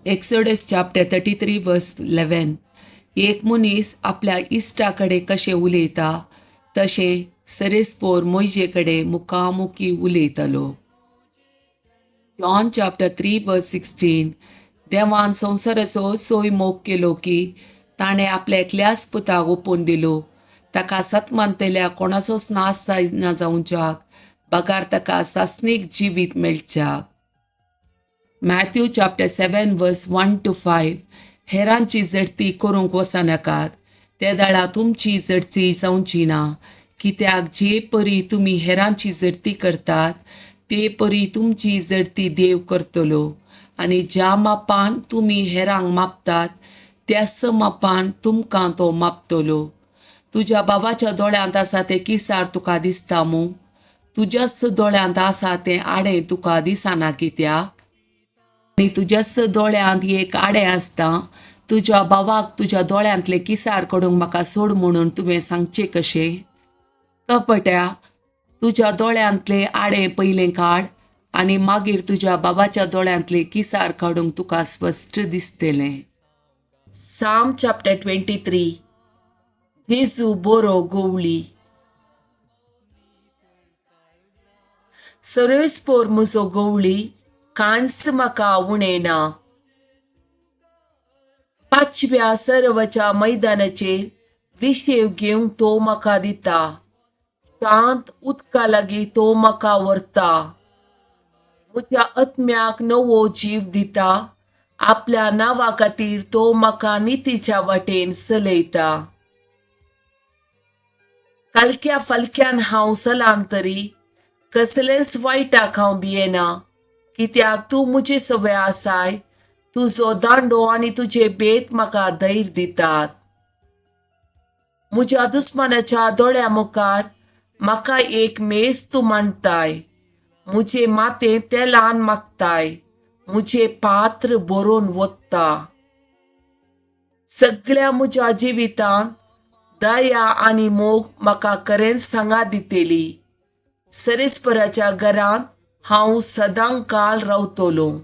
Exodus chapter 33 वर्स 11. एक मनीस आपल्या इश्टाकडे कशें उलयता तशें सरेस्पोर मोइजे कडेन मुखामुखी उलयतलो. जॉन चॅप्टर 3 वर्स 16. देवान संवसाराचो सोय मोग केलो की ताणें आपल्या एकल्याच पुताक ओपून दिलो, ताका सतमानतल्या कोणाचोच नाश जायना जावच्याक, बगार ताका सासनीक जिवीत मेळच्याक. मॅथ्यू चॅप्टर 7 वर्स 1 to 5. हेरांची जडती करूंक वचनाकात, त्या दाळा तुमची जडती जावची ना, कित्याक जे परी तुमी हेरांची जडती करतात ते परी तुमची जडती देव करतलो, आनी ज्या मापान तुमी हेरांक मापतात त्याच मापान तुमकां तो मापतलो. तुज्या बाबाच्या दोळ्यांत आसा ते किसार तुका दिसता मूं? तुज्याच दोळ्यांत आसा तें आडें तुका दिसना कित्याक? आनी तुज्याच दोळ्यांत एक आडें आसता, तुज्या बाबाक तुज्या दोळ्यांतले किसार काडूंक म्हाका सोड म्हणून तुवें सांगचें कशें? कपट्या, तुज्या दोळ्यांतले आडें पयलें काड, आनी मागीर तुज्या बाबाच्या दोळ्यांतले किसार काडूंक तुका स्पश्ट दिसतलें. साम चॅप्टर 23. जेजू बरो गोवळी. सर्वेस्पोर म्हजो गोवळी, कांयच म्हाका उणें ना. पाचव्या सर्वच्या मैदानाचेर विशेव घेवंक तो म्हाका दिता. शांत उदका लागीं तो म्हाका व्हरता. म्हज्या आत्म्याक नवो जीव दिता. आपल्या नांवा खातीर तो म्हाका नितीच्या वाटेन चलयता. कालक्या फालक्यान हांव चलां तरी कसलेच वायटाक हांव भियेना, कित्याक तूं म्हजे सवय आसाय. तुजो दांडो आनी तुजे बेत म्हाका धैर्य दितात. म्हज्या दुस्मानाच्या दोळ्या मुखार म्हाका एक मेज तूं मांडटाय. म्हजे माथें तेलान मागताय. म्हजे पात्र भरून वत्ता. सगळ्या म्हज्या जिवितांत दया आनी मोग म्हाका खरेंच सांगा दितेली. सरेस्पराच्या घरांत हांव सदां काल रावतलों.